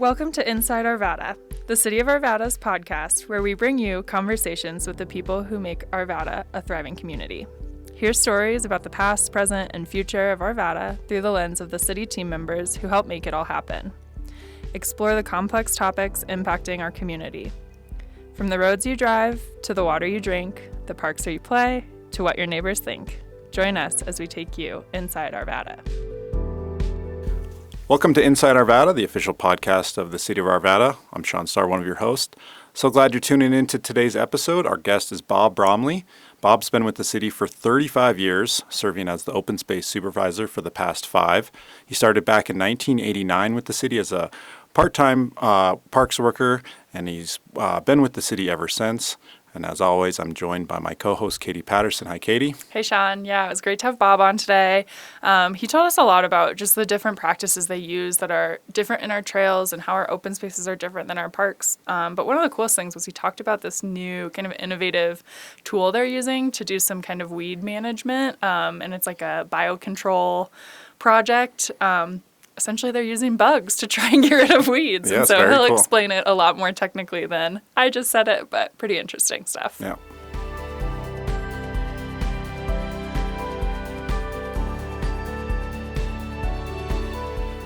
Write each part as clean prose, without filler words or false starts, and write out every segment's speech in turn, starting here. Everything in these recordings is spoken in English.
Welcome to Inside Arvada, the City of Arvada's podcast, where we bring you conversations with the people who make Arvada a thriving community. Hear stories about the past, present, and future of Arvada through the lens of the city team members who help make it all happen. Explore the complex topics impacting our community. From the roads you drive, to the water you drink, the parks where you play, to what your neighbors think. Join us as we take you inside Arvada. Welcome to Inside Arvada, the official podcast of the City of Arvada. I'm Sean Starr, one of your hosts. So glad you're tuning in to today's episode. Our guest is Bob Bromley. Bob's been with the city for 35 years, serving as the open space supervisor for the past 5. He started back in 1989 with the city as a part-time parks worker, and he's been with the city ever since. And as always, I'm joined by my co-host, Katie Patterson. Hi, Katie. Hey, Sean. Yeah, it was great to have Bob on today. He told us a lot about just the different practices they use that are different in our trails and how our open spaces are different than our parks. But one of the coolest things was he talked about this new kind of innovative tool they're using to do some kind of weed management. And it's like a biocontrol project. Essentially, they're using bugs to try and get rid of weeds. Yeah, and so very he'll cool. explain it a lot more technically than I just said it, but pretty interesting stuff. Yeah.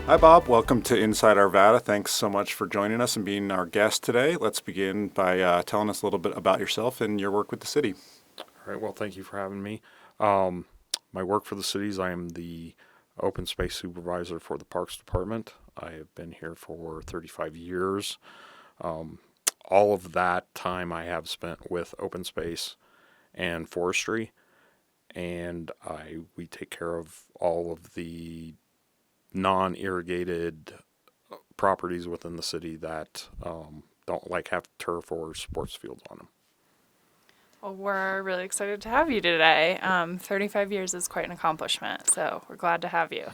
Hi, Bob. Welcome to Inside Arvada. Thanks so much for joining us and being our guest today. Let's begin by telling us a little bit about yourself and your work with the city. All right. Well, thank you for having me. My work for the cities, I am the open space supervisor for the Parks Department. I have been here for 35 years. All of that time I have spent with open space and forestry, and we take care of all of the non-irrigated properties within the city that don't have turf or sports fields on them. Well, we're really excited to have you today. 35 years is quite an accomplishment, so we're glad to have you.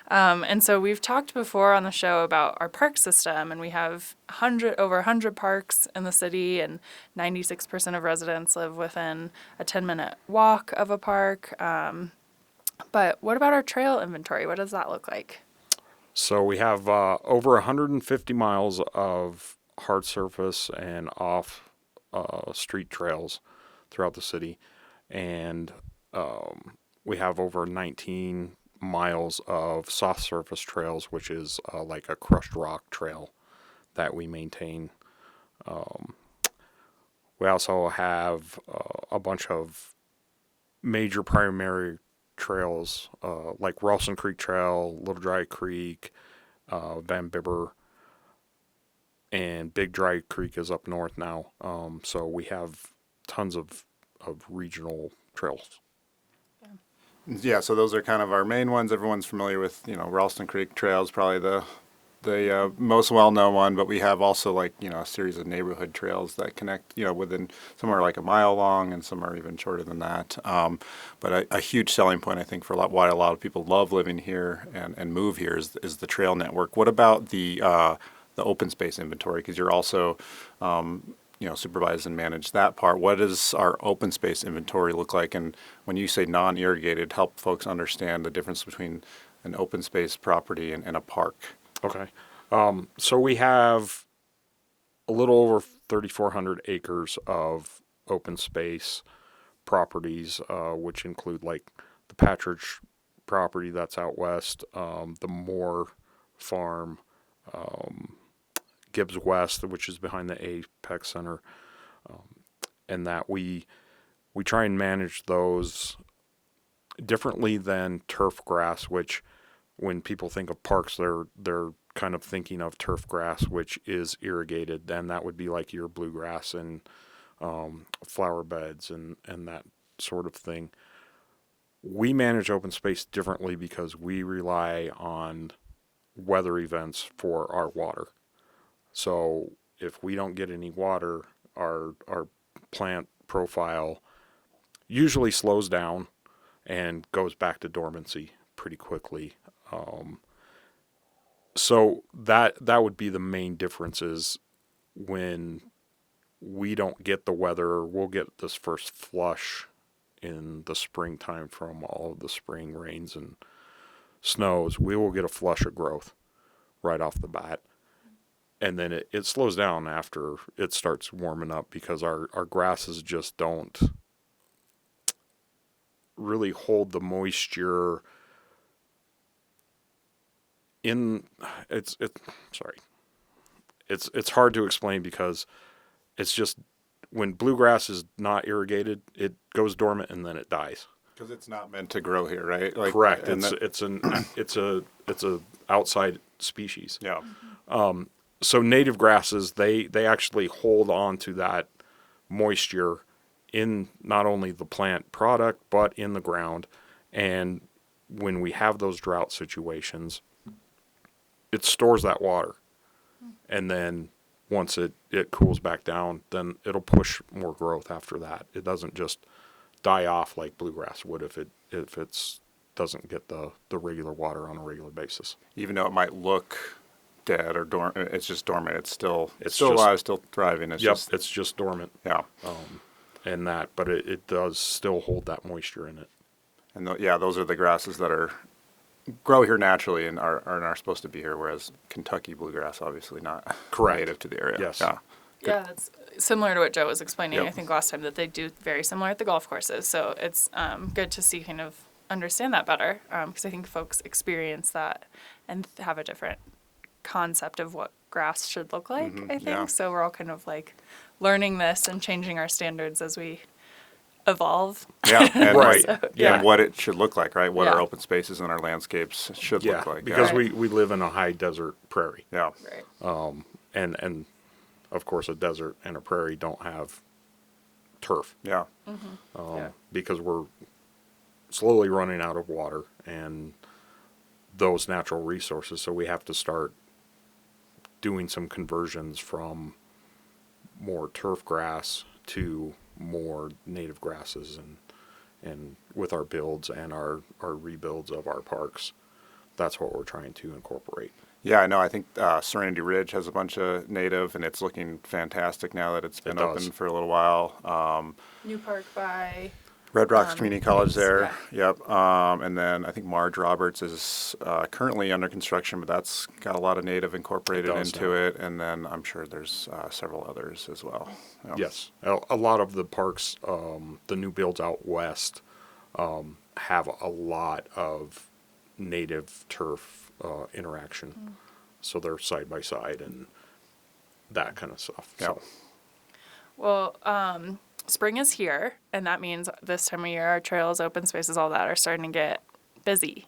And so we've talked before on the show about our park system, and we have over 100 parks in the city, and 96% of residents live within a 10-minute walk of a park. But what about our trail inventory? What does that look like? So we have over 150 miles of hard surface and off street trails throughout the city, and we have over 19 miles of soft surface trails, which is like a crushed rock trail that we maintain. We also have a bunch of major primary trails like Ralston Creek Trail, Little Dry Creek, Van Bibber, and Big Dry Creek is up north now. So we have tons of regional trails. Yeah, so those are kind of our main ones. Everyone's familiar with, Ralston Creek Trail is probably the most well-known one, but we have also a series of neighborhood trails that connect, within, some are like a mile long and some are even shorter than that. But a huge selling point, I think, for why a lot of people love living here and move here is the trail network. What about the open space inventory? Because you're also supervise and manage that part. What does our open space inventory look like? And when you say non-irrigated, help folks understand the difference between an open space property and a park. Okay. So we have a little over 3,400 acres of open space properties, which include the Patridge property that's out west, the Moore Farm, Gibbs West, which is behind the Apex Center, and that we try and manage those differently than turf grass, which when people think of parks, they're kind of thinking of turf grass, which is irrigated, and that would be like your bluegrass and flower beds and that sort of thing. We manage open space differently because we rely on weather events for our water. So if we don't get any water, our plant profile usually slows down and goes back to dormancy pretty quickly. So that would be the main difference is when we don't get the weather, we'll get this first flush in the springtime from all of the spring rains and snows. We will get a flush of growth right off the bat. and then it slows down after it starts warming up because our grasses just don't really hold the moisture in. It's hard to explain because it's just when bluegrass is not irrigated, it goes dormant and then it dies. Because it's not meant to grow here, right? Like, correct. It's a outside species. Yeah. So native grasses, they actually hold on to that moisture in not only the plant product but in the ground. And when we have those drought situations, it stores that water. And then once it cools back down, then it'll push more growth after that. It doesn't just die off like bluegrass would if it's doesn't get the regular water on a regular basis. Even though it might look dead or dormant, it's just dormant. It's still just alive, still thriving. It's it's just dormant. Yeah. But it does still hold that moisture in it. And those are the grasses that grow here naturally and are supposed to be here, whereas Kentucky bluegrass obviously not Correct. native to the area. Yes. Yeah. Yeah, that's similar to what Joe was explaining, Yep. I think, last time, that they do very similar at the golf courses. So it's good to see, kind of understand that better, because I think folks experience that and have a different concept of what grass should look like, I think. yeah. So we're all kind of like learning this and changing our standards as we evolve. Yeah. And Right. and what it should look like, right? What Yeah. our open spaces and our landscapes should Yeah, look like. because Right. we live in a high desert prairie. Yeah. Right. And of course a desert and a prairie don't have turf. Yeah. Yeah. Because we're slowly running out of water and those natural resources. So we have to start doing some conversions from more turf grass to more native grasses, and with our builds and our rebuilds of our parks, that's what we're trying to incorporate. Yeah, I know. I think Serenity Ridge has a bunch of native, and it's looking fantastic now that it's been open for a little while. New park by Red Rocks Community College there. yeah. Yep. And then I think Marge Roberts is currently under construction, but that's got a lot of native incorporated into it. And then I'm sure there's several others as well. Yep. Yes, a lot of the parks, the new builds out west, have a lot of native turf interaction. So they're side by side and that kind of stuff. Yeah. So. Well, spring is here, and that means this time of year our trails, open spaces, all that are starting to get busy,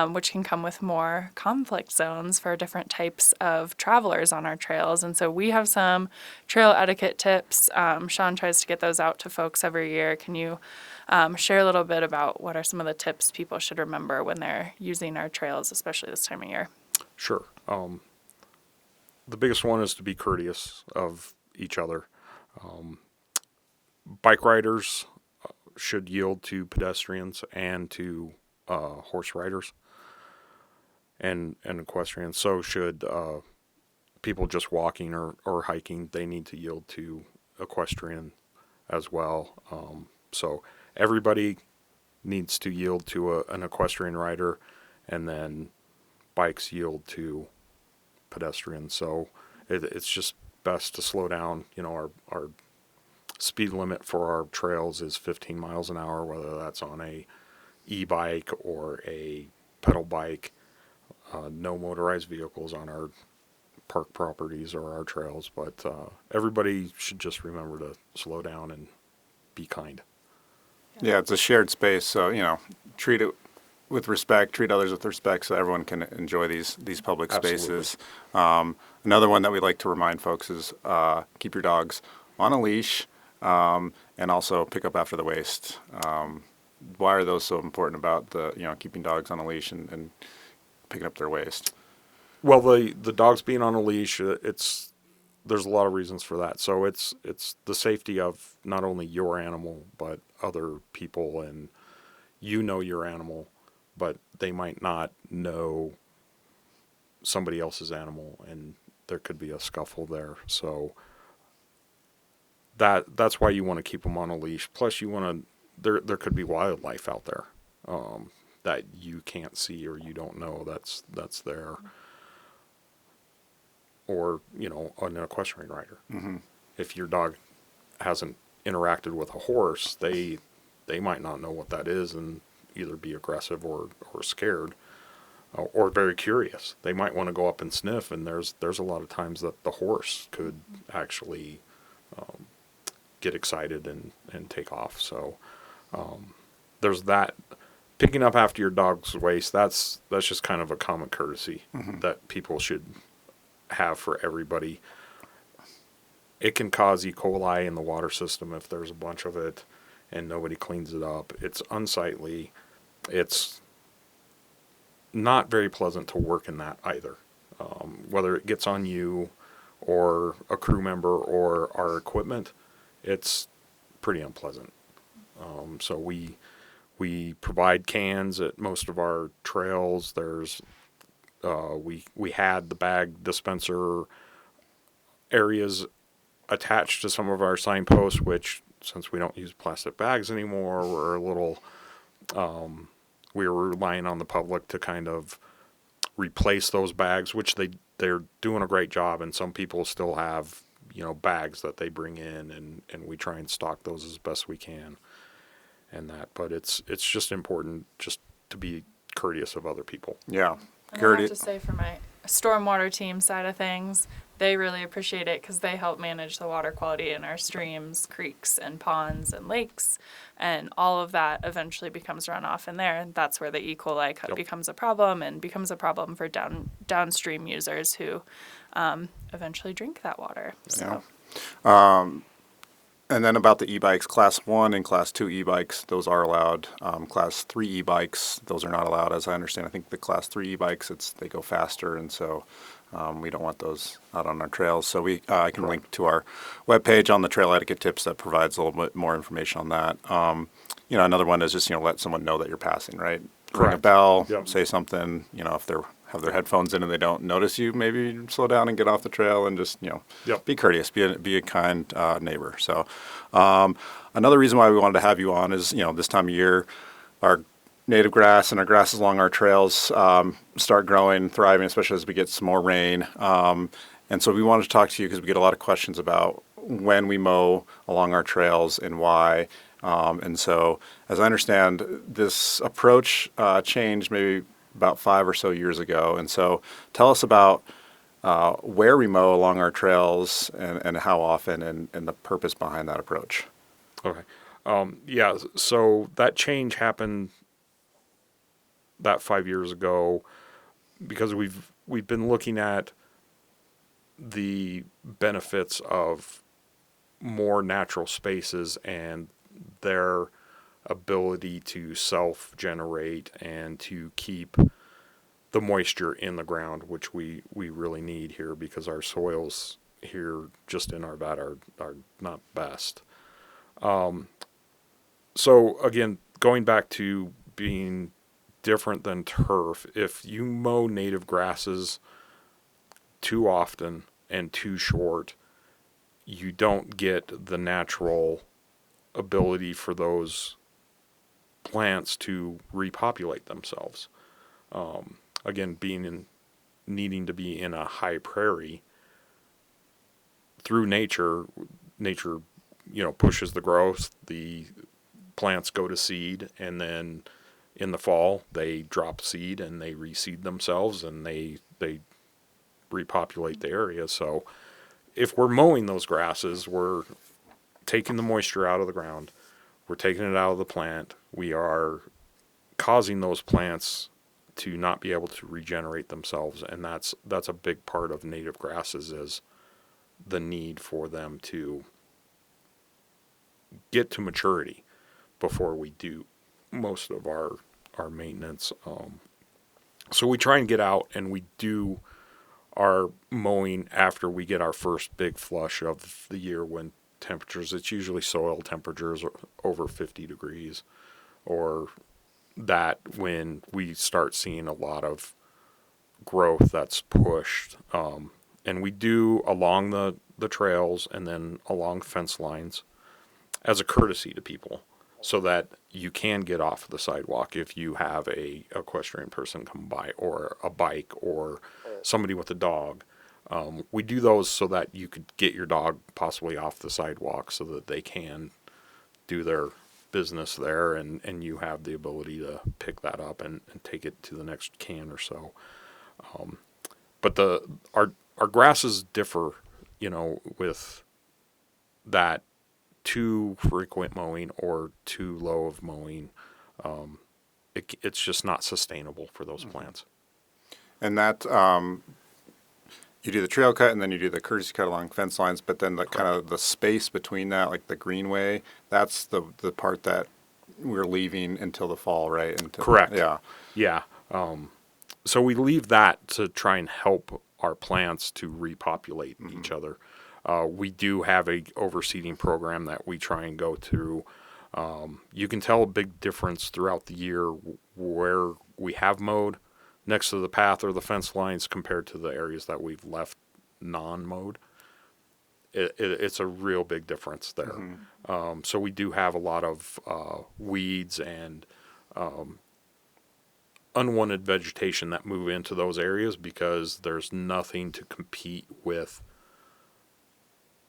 which can come with more conflict zones for different types of travelers on our trails. And so we have some trail etiquette tips. Sean tries to get those out to folks every year. Can you share a little bit about what are some of the tips people should remember when they're using our trails, especially this time of year? Sure. The biggest one is to be courteous of each other. Bike riders should yield to pedestrians and to horse riders and equestrians. So should people just walking or hiking. They need to yield to equestrian as well. So everybody needs to yield to an equestrian rider, and then bikes yield to pedestrians. So it's just best to slow down. You know, our speed limit for our trails is 15 miles an hour, whether that's on a e-bike or a pedal bike. No motorized vehicles on our park properties or our trails, but everybody should just remember to slow down and be kind. Yeah, it's a shared space, so treat it with respect, treat others with respect, so everyone can enjoy these public spaces. Another one that we like to remind folks is keep your dogs on a leash, and also pick up after the waist. Why are those so important about keeping dogs on a leash and picking up their waste? Well, the dogs being on a leash, there's a lot of reasons for that. So it's the safety of not only your animal but other people, and your animal, but they might not know somebody else's animal, and there could be a scuffle there. So that's why you want to keep them on a leash. Plus, you want to there could be wildlife out there that you can't see or you don't know that's there. or, an equestrian rider. If your dog hasn't interacted with a horse, they might not know what that is and either be aggressive or scared or very curious. They might want to go up and sniff, and there's a lot of times that the horse could actually get excited and take off. So there's that. Picking up after your dog's waste, that's just kind of a common courtesy that people should have for everybody. It can cause E. coli in the water system if there's a bunch of it and nobody cleans it up. It's unsightly. It's not very pleasant to work in that either. Whether it gets on you or a crew member or our equipment, it's pretty unpleasant. So we provide cans at most of our trails. There's we had the bag dispenser areas attached to some of our signposts, which, since we don't use plastic bags anymore, we're a little we were relying on the public to kind of replace those bags, which they're doing a great job, and some people still have bags that they bring in, and we try and stock those as best we can, and that. But it's just important just to be courteous of other people. Yeah. And I have to say, for my stormwater team side of things, they really appreciate it because they help manage the water quality in our streams, creeks, and ponds and lakes, and all of that eventually becomes runoff in there. And that's where the E. coli becomes a problem, and becomes a problem for downstream users who eventually drink that water. So. Yeah. And then about the e-bikes, Class 1 and Class 2 e-bikes, those are allowed. Class 3 e-bikes, those are not allowed, as I understand. I think the Class 3 e-bikes, they go faster, and so we don't want those out on our trails. So I can link to our webpage on the trail etiquette tips that provides a little bit more information on that. Another one is just, let someone know that you're passing, right? Ring a bell, say something, if they're have their headphones in and they don't notice you, maybe slow down and get off the trail and just, be courteous, be a kind neighbor. So another reason why we wanted to have you on is, this time of year, our native grass and our grasses along our trails start growing, thriving, especially as we get some more rain. And so we wanted to talk to you because we get a lot of questions about when we mow along our trails and why. And so, as I understand, this approach changed maybe about 5 or so years ago. And so tell us about where we mow along our trails and how often and the purpose behind that approach. Okay. So that change happened that 5 years ago because we've been looking at the benefits of more natural spaces and their ability to self-generate and to keep the moisture in the ground, which we really need here because our soils here just in Arvada are not best. So again, going back to being different than turf, if you mow native grasses too often and too short, you don't get the natural ability for those plants to repopulate themselves. Again, needing to be in a high prairie through nature, pushes the growth. The plants go to seed, and then in the fall they drop seed and they reseed themselves and they repopulate the area. So if we're mowing those grasses, we're taking the moisture out of the ground. We're taking it out of the plant. We are causing those plants to not be able to regenerate themselves, and that's a big part of native grasses is the need for them to get to maturity before we do most of our maintenance. So we try and get out and we do our mowing after we get our first big flush of the year when temperatures, it's usually soil temperatures over 50 degrees, or that when we start seeing a lot of growth that's pushed. And we do along the trails and then along fence lines as a courtesy to people so that you can get off the sidewalk if you have a equestrian person come by or a bike or somebody with a dog. We do those so that you could get your dog possibly off the sidewalk so that they can do their business there, and you have the ability to pick that up and take it to the next can or so. But our grasses differ, with that too frequent mowing or too low of mowing. It's just not sustainable for those plants. And that, you do the trail cut and then you do the courtesy cut along fence lines, but then the kind of the space between that, like the greenway, that's the part that we're leaving until the fall, right? Correct. Yeah. Yeah. So we leave that to try and help our plants to repopulate each other. We do have a overseeding program that we try and go through. You can tell a big difference throughout the year where we have mowed next to the path or the fence lines compared to the areas that we've left non-mowed. It's a real big difference there. So we do have a lot of weeds and unwanted vegetation that move into those areas because there's nothing to compete with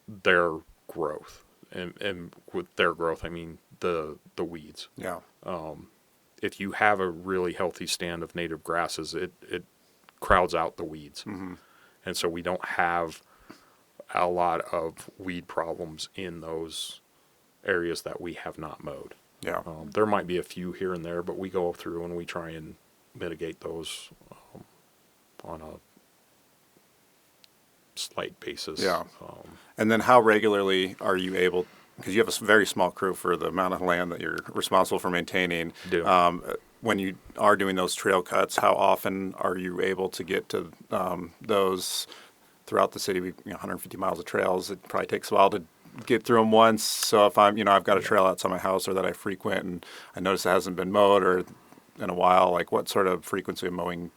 their growth. And with their growth, I mean the weeds. Yeah. If you have a really healthy stand of native grasses, it crowds out the weeds. And so we don't have a lot of weed problems in those areas that we have not mowed. Yeah. There might be a few here and there, but we go through and we try and mitigate those on a slight basis. Yeah. And then how regularly are you able, because you have a very small crew for the amount of land that you're responsible for maintaining. When you are doing those trail cuts, how often are you able to get to those throughout the city? 150 miles of trails. It probably takes a while to get through them once. So if I'm, I've got a trail outside my house or that I frequent and I notice it hasn't been mowed or in a while, like what sort of frequency of mowing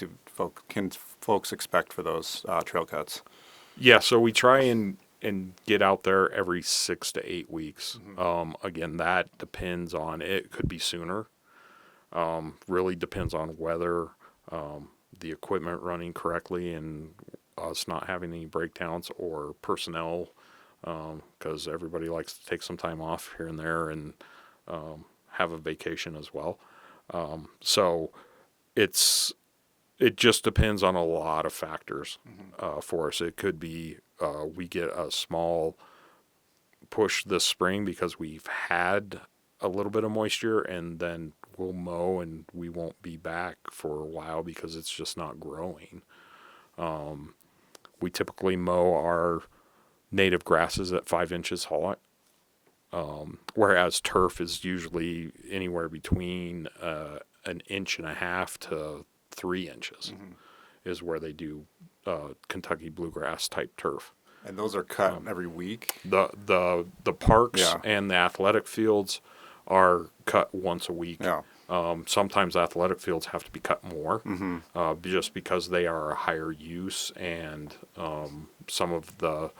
can folks expect for those trail cuts? Yeah, so we try and get out there every 6 to 8 weeks. Again, that depends on, it could be sooner. Really depends on weather, the equipment running correctly, and us not having any breakdowns or personnel, because everybody likes to take some time off here and there and have a vacation as well. So it just depends on a lot of factors for us. It could be we get a small push this spring because we've had a little bit of moisture, and then we'll mow and we won't be back for a while because it's just not growing. We typically mow our native grasses at 5 inches high, whereas turf is usually anywhere between 1.5 inches to 3 inches is where they do Kentucky bluegrass type turf. And those are cut every week? The parks and the athletic fields are cut once a week. Yeah. Sometimes athletic fields have to be cut more, just because they are a higher use, and some of the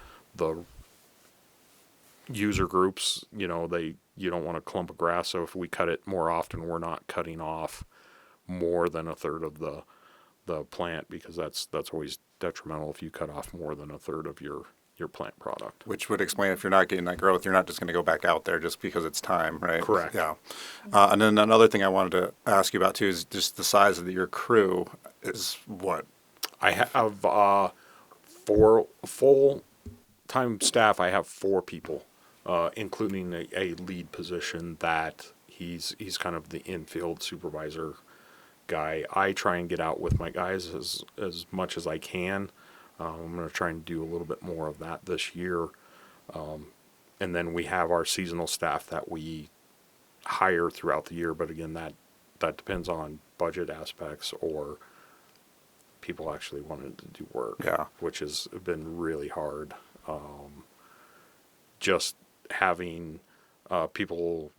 user groups, you don't want a clump of grass, so if we cut it more often, we're not cutting off more than a third of the plant, because that's always detrimental if you cut off more than a third of your plant product. Which would explain, if you're not getting that growth, you're not just going to go back out there just because it's time, right? Correct. Yeah. And then another thing I wanted to ask you about too is just the size of your crew is what? I have for full-time staff, I have 4 people, including a lead position that he's kind of the infield supervisor guy. I try and get out with my guys as much as I can. I'm going to try and do a little bit more of that this year. And then we have our seasonal staff that we hire throughout the year. But again, that depends on budget aspects or people actually wanting to do work, which has been really hard. Just having people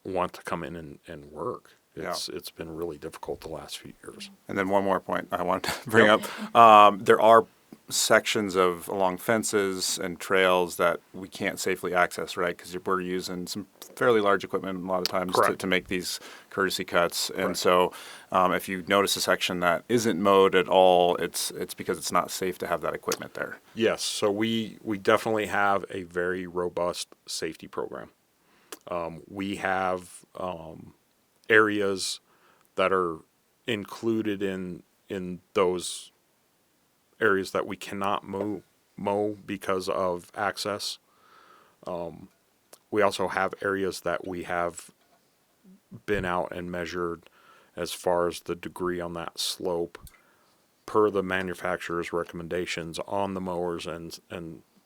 want to come in and work. It's been really difficult the last few years. And then one more point I wanted to bring up. There are sections of along fences and trails that we can't safely access, right? Because we're using some fairly large equipment a lot of times to make these courtesy cuts. And Correct. so if you notice a section that isn't mowed at all, it's because it's not safe to have that equipment there. Yes, so we definitely have a very robust safety program. We have areas that are included in those areas that we cannot mow because of access. We also have areas that we have been out and measured as far as the degree on that slope per the manufacturer's recommendations on the mowers and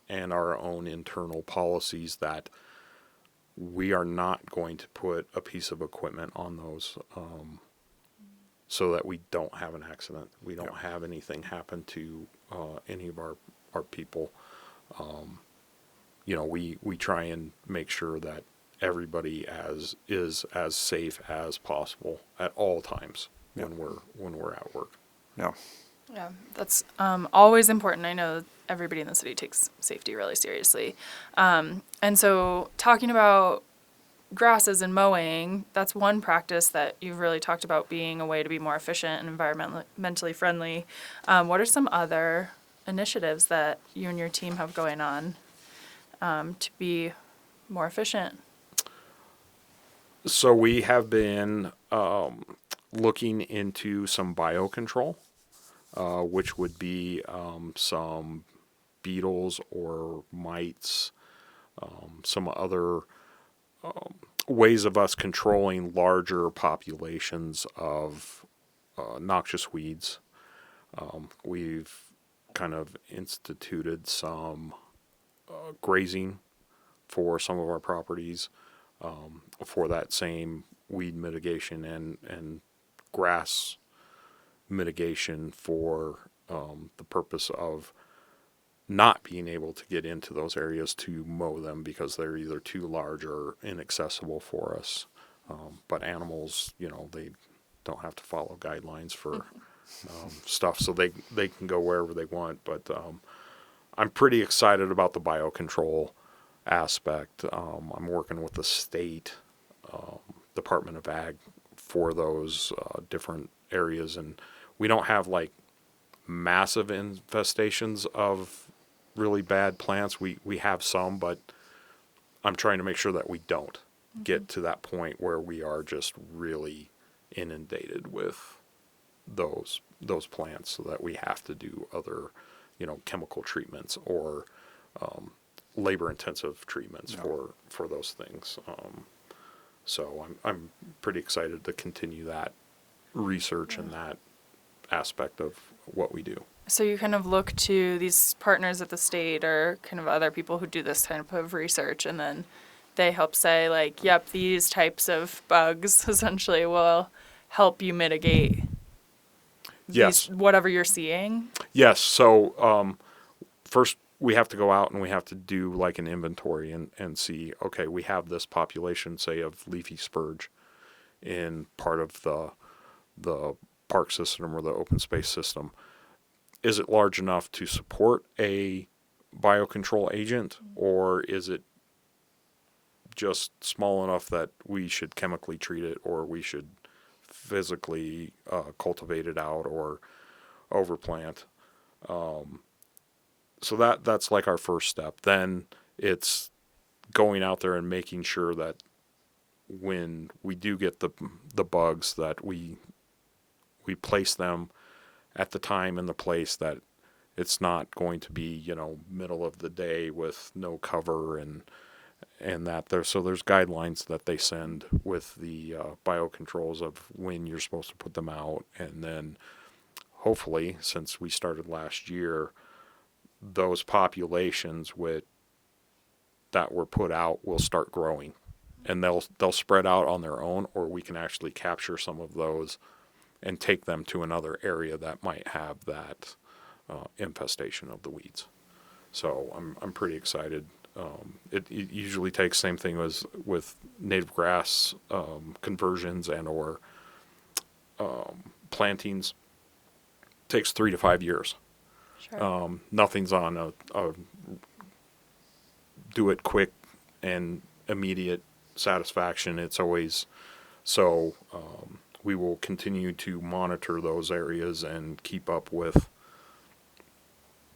our own internal policies that we are not going to put a piece of equipment on those so that we don't have an accident. We don't have anything happen to any of our people. We try and make sure that everybody is as safe as possible at all times when we're at work. Yeah. Yeah, that's always important. I know everybody in the city takes safety really seriously. And so talking about grasses and mowing, that's one practice that you've really talked about being a way to be more efficient and environmentally friendly. What are some other initiatives that you and your team have going on to be more efficient? So we have been looking into some biocontrol, which would be some beetles or mites, some other ways of us controlling larger populations of noxious weeds. We've kind of instituted some grazing for some of our properties for that same weed mitigation and grass mitigation for the purpose of not being able to get into those areas to mow them because they're either too large or inaccessible for us. But animals, they don't have to follow guidelines for stuff, so they can go wherever they want. But I'm pretty excited about the biocontrol aspect. I'm working with the state Department of Ag for those different areas, and we don't have like massive infestations of really bad plants. We have some, but I'm trying to make sure that we don't get to that point where we are just really inundated with those plants so that we have to do other chemical treatments or labor intensive treatments for those things. So I'm pretty excited to continue that research and that aspect of what we do. So you kind of look to these partners at the state or kind of other people who do this kind of research, and then they help say, like, yep, these types of bugs essentially will help you mitigate whatever you're seeing. Yes. So first we have to go out and we have to do like an inventory and see, okay, we have this population, say, of leafy spurge in part of the park system or the open space system. Is it large enough to support a biocontrol agent, or is it just small enough that we should chemically treat it, or we should physically cultivate it out or overplant? So that's like our first step. Then it's going out there and making sure that when we do get the bugs, that we place them at the time and the place that it's not going to be, middle of the day with no cover and that there's guidelines that they send with the biocontrols of when you're supposed to put them out. And then hopefully, since we started last year, those populations that were put out will start growing, and they'll spread out on their own, or we can actually capture some of those and take them to another area that might have that infestation of the weeds. So I'm pretty excited. It usually takes, same thing as with native grass conversions and or plantings, takes 3 to 5 years. Sure. Nothing's on a do it quick and immediate satisfaction. It's always so. We will continue to monitor those areas and keep up with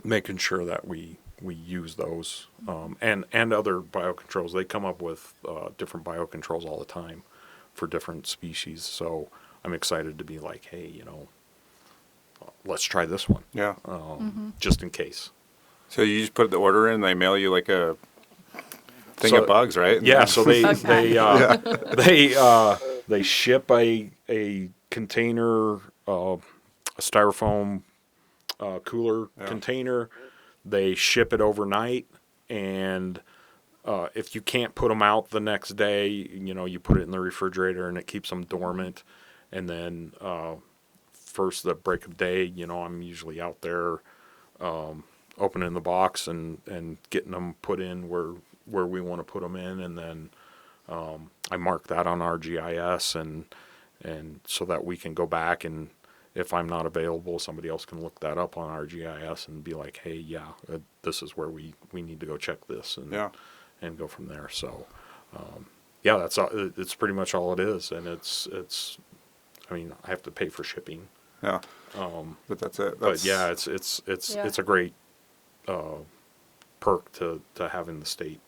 making sure that we use those and other biocontrols. They come up with different biocontrols all the time for different species. So I'm excited to be like, hey, let's try this one. Yeah. Just in case. So you just put the order in, and they mail you like a thing So- of bugs, right? Yeah, so they Okay. they ship a container, a styrofoam cooler container. They ship it overnight, and if you can't put them out the next day, you put it in the refrigerator and it keeps them dormant. And then first the break of day, I'm usually out there opening the box and getting them put in where we want to put them in, and then I mark that on our GIS and so that we can go back, and if I'm not available, somebody else can look that up on our GIS and be like, hey, this is where we need to go check this and go from there. So that's all, it's pretty much all it is, and it's I have to pay for shipping. Yeah. But that's it. But yeah, it's a great perk to having the state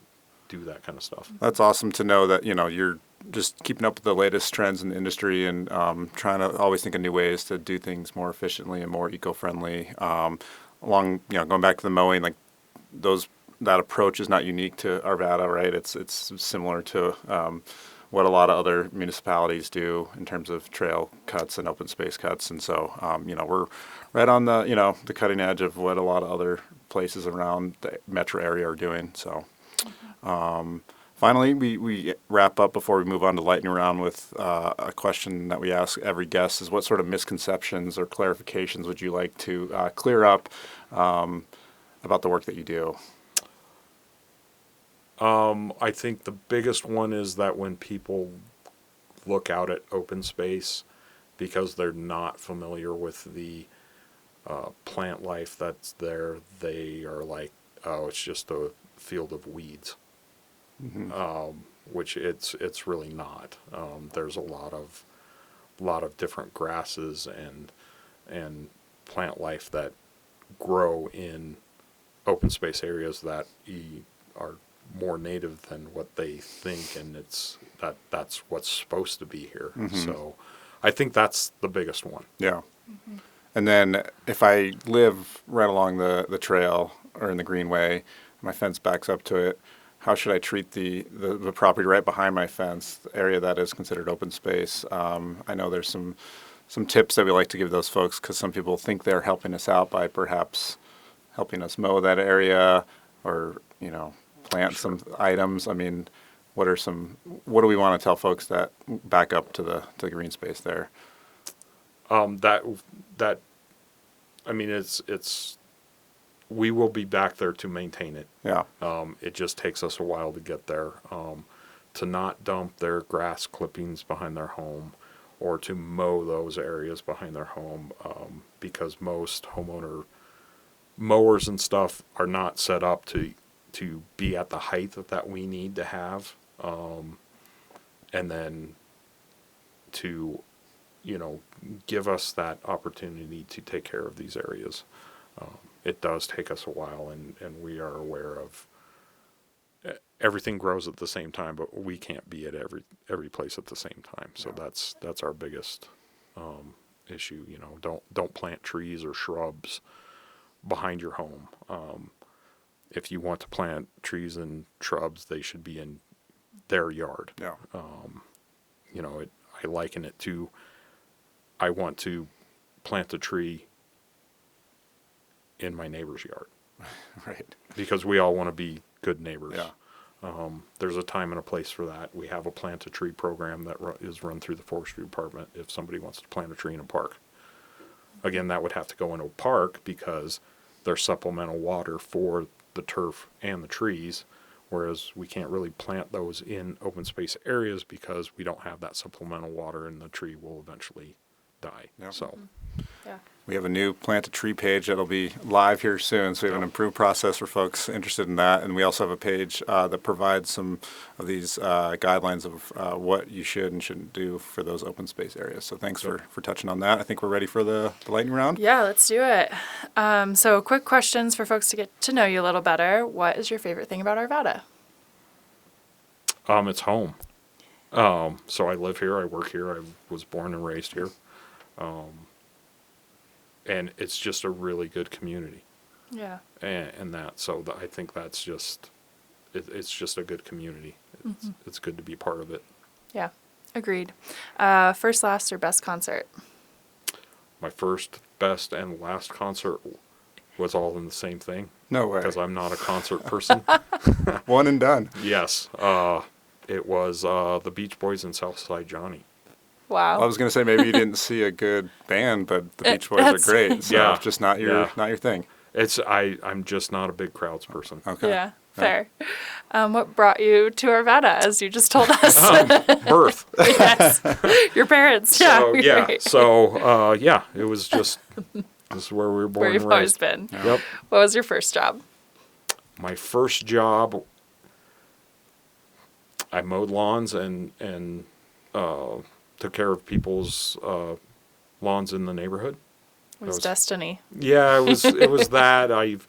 do that kind of stuff. That's awesome to know that, you're just keeping up with the latest trends in the industry and trying to always think of new ways to do things more efficiently and more eco-friendly. Going back to the mowing, like that approach is not unique to Arvada, right? It's similar to what a lot of other municipalities do in terms of trail cuts and open space cuts. And so, we're right on the cutting edge of what a lot of other places around the metro area are doing. So, finally, we wrap up before we move on to lightning round with a question that we ask every guest is, what sort of misconceptions or clarifications would you like to clear up about the work that you do? I think the biggest one is that when people look out at open space, because they're not familiar with the plant life that's there, they are like, oh, it's just a field of weeds. Which it's really not. There's a lot of different grasses and plant life that grow in open space areas that are more native than what they think, and that's what's supposed to be here. So I think that's the biggest one. Yeah. And then if I live right along the trail or in the greenway, my fence backs up to it, how should I treat the property right behind my fence, the area that is considered open space? I know there's some tips that we like to give those folks, because some people think they're helping us out by perhaps helping us mow that area or, plant some items. What do we want to tell folks that back up to the green space there? It's we will be back there to maintain it. Yeah. It just takes us a while to get there. To not dump their grass clippings behind their home, or to mow those areas behind their home, because most homeowner mowers and stuff are not set up to be at the height that we need to have, and then to give us that opportunity to take care of these areas. It does take us a while, and we are aware of everything grows at the same time, but we can't be at every place at the same time. So that's our biggest issue. Don't plant trees or shrubs behind your home. If you want to plant trees and shrubs, they should be in their yard. Yeah. I liken it to, I want to plant a tree in my neighbor's yard. Right. Because we all want to be good neighbors. Yeah. There's a time and a place for that. We have a plant a tree program that is run through the forestry department if somebody wants to plant a tree in a park. Again, that would have to go in a park because there's supplemental water for the turf and the trees, whereas we can't really plant those in open space areas because we don't have that supplemental water, and the tree will eventually die. Yep. So Yeah. We have a new plant a tree page that'll be live here soon, so we have an improved process for folks interested in that. And we also have a page that provides some of these guidelines of what you should and shouldn't do for those open space areas. So thanks for touching on that. I think we're ready for the lightning round. Yeah, let's do it. So quick questions for folks to get to know you a little better. What is your favorite thing about Arvada? It's home. So I live here, I work here, I was born and raised here. And it's just a really good community. Yeah. And that, so I think that's just, it's just a good community. It's good to be part of it. Yeah. Agreed. First, last, or best concert? My first, best, and last concert was all in the same thing. No way. Because I'm not a concert person. One and done. Yes. It was the Beach Boys and Southside Johnny. Wow. I was going to say maybe you didn't see a good band, but the Beach Boys are That's- great. So Yeah. it's just not your thing. I'm just not a big crowds person. Okay. Yeah. Fair. What brought you to Arvada, as you just told us? Birth. Yes. Your parents. So, Yeah. yeah. So, it was just, this is where we were born Where and you've always raised. been. Yep. What was your first job? My first job, I mowed lawns and took care of people's lawns in the neighborhood. It was destiny. Yeah, it was that. I've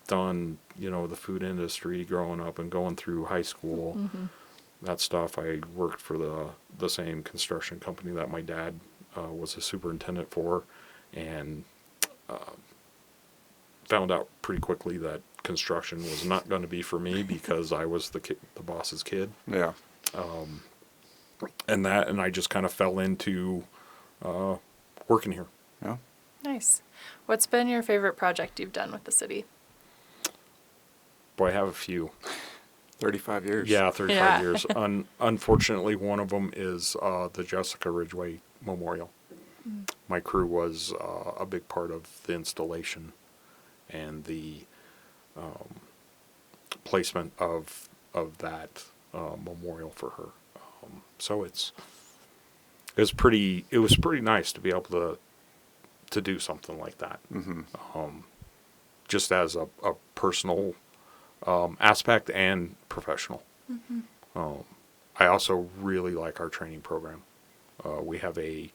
done, the food industry growing up and going through high school. That stuff. I worked for the same construction company that my dad was a superintendent for, and found out pretty quickly that construction was not going to be for me because I was the boss's kid. Yeah. And I just kind of fell into working here. Yeah. Nice. What's been your favorite project you've done with the city? Boy, I have a few. 35 years. Yeah, 35 Yeah. years. Unfortunately, one of them is the Jessica Ridgway Memorial. My crew was a big part of the installation and the placement of that memorial for her. So it was pretty nice to be able to do something like that. Just as a personal aspect and professional. I also really like our training program. We have a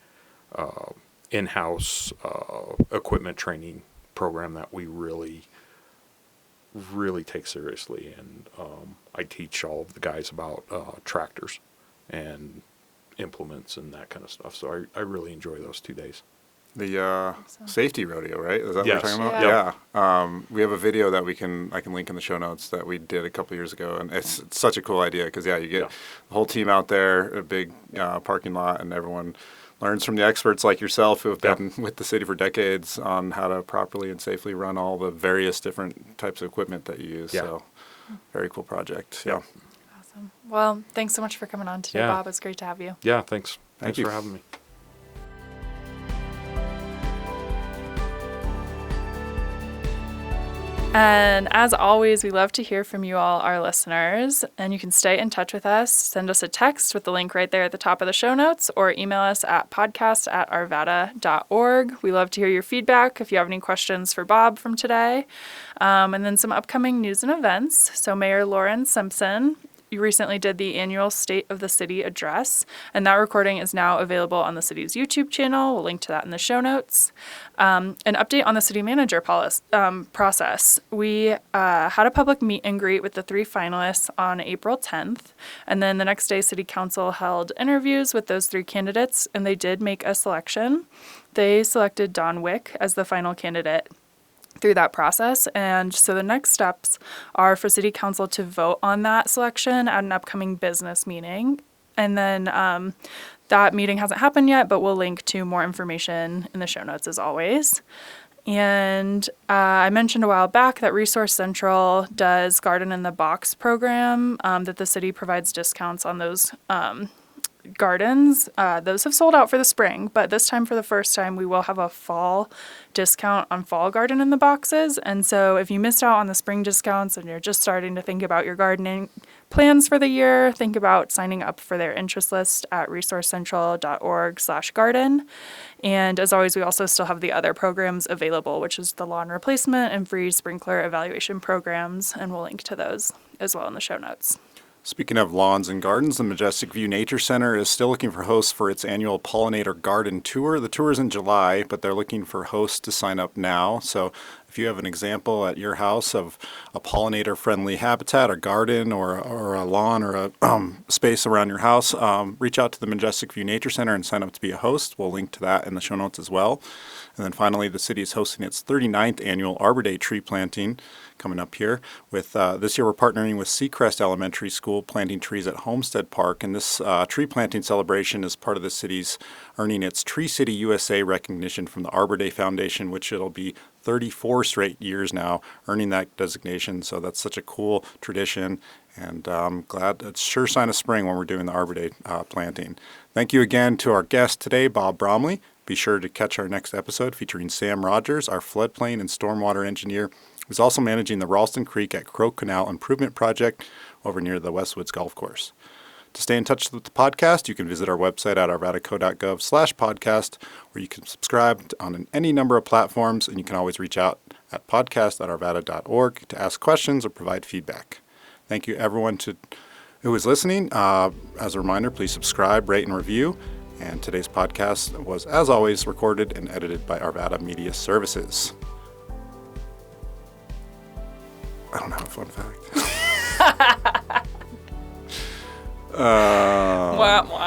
in-house equipment training program that we really take seriously, and I teach all of the guys about tractors and implements and that kind of stuff. So I really enjoy those 2 days. The safety rodeo, right? Is that Yes. what you're talking about? Yeah. We have a video that I can link in the show notes that we did a couple years ago, and it's such a cool idea because you get the whole team out there, a big parking lot, and everyone learns from the experts like yourself who have been with the city for decades on how to properly and safely run all the various different types of equipment that you use. Yeah. So, very cool project. Yeah. Awesome. Well, thanks so much for coming on today, Yeah. Bob. It's great to have you. Yeah, thanks. Thank Thanks you. for having me. And as always, we love to hear from you all, our listeners. And you can stay in touch with us. Send us a text with the link right there at the top of the show notes, or email us at podcast@arvada.org. We love to hear your feedback if you have any questions for Bob from today. And then some upcoming news and events. So Mayor Lauren Simpson, you recently did the annual State of the City address, and that recording is now available on the city's YouTube channel. We'll link to that in the show notes. An update on the city manager process. We had a public meet and greet with the 3 finalists on April 10th, and then the next day City Council held interviews with those 3 candidates, and they did make a selection. They selected Don Wick as the final candidate through that process. And so the next steps are for City Council to vote on that selection at an upcoming business meeting. And then that meeting hasn't happened yet, but we'll link to more information in the show notes as always. And I mentioned a while back that Resource Central does Garden in the Box program, that the city provides discounts on those gardens, those have sold out for the spring, but this time for the first time we will have a fall discount on fall garden in the boxes. And so if you missed out on the spring discounts and you're just starting to think about your gardening plans for the year, think about signing up for their interest list at resourcecentral.org/garden. And as always, we also still have the other programs available, which is the lawn replacement and free sprinkler evaluation programs, and we'll link to those as well in the show notes. Speaking of lawns and gardens, the Majestic View Nature Center is still looking for hosts for its annual pollinator garden tour. The tour is in July, but they're looking for hosts to sign up now. So if you have an example at your house of a pollinator-friendly habitat, a garden, or a lawn, or a space around your house, reach out to the Majestic View Nature Center and sign up to be a host. We'll link to that in the show notes as well. And then finally, the city is hosting its 39th annual Arbor Day tree planting coming up here. With this year, we're partnering with Seacrest Elementary School, planting trees at Homestead Park. And this tree planting celebration is part of the city's earning its Tree City USA recognition from the Arbor Day Foundation, which it'll be 34 straight years now earning that designation. So that's such a cool tradition. And I'm glad it's sure sign of spring when we're doing the Arbor Day planting. Thank you again to our guest today, Bob Bromley. Be sure to catch our next episode featuring Sam Rogers, our floodplain and stormwater engineer, who's also managing the Ralston Creek at Crow Canal Improvement Project over near the Westwoods Golf Course. To stay in touch with the podcast, you can visit our website at arvadaco.gov/podcast, where you can subscribe on any number of platforms, and you can always reach out at podcast@arvada.org to ask questions or provide feedback. Thank you, everyone who is listening. As a reminder, please subscribe, rate, and review. And today's podcast was, as always, recorded and edited by Arvada Media Services. I don't have a fun fact. Wah, wah.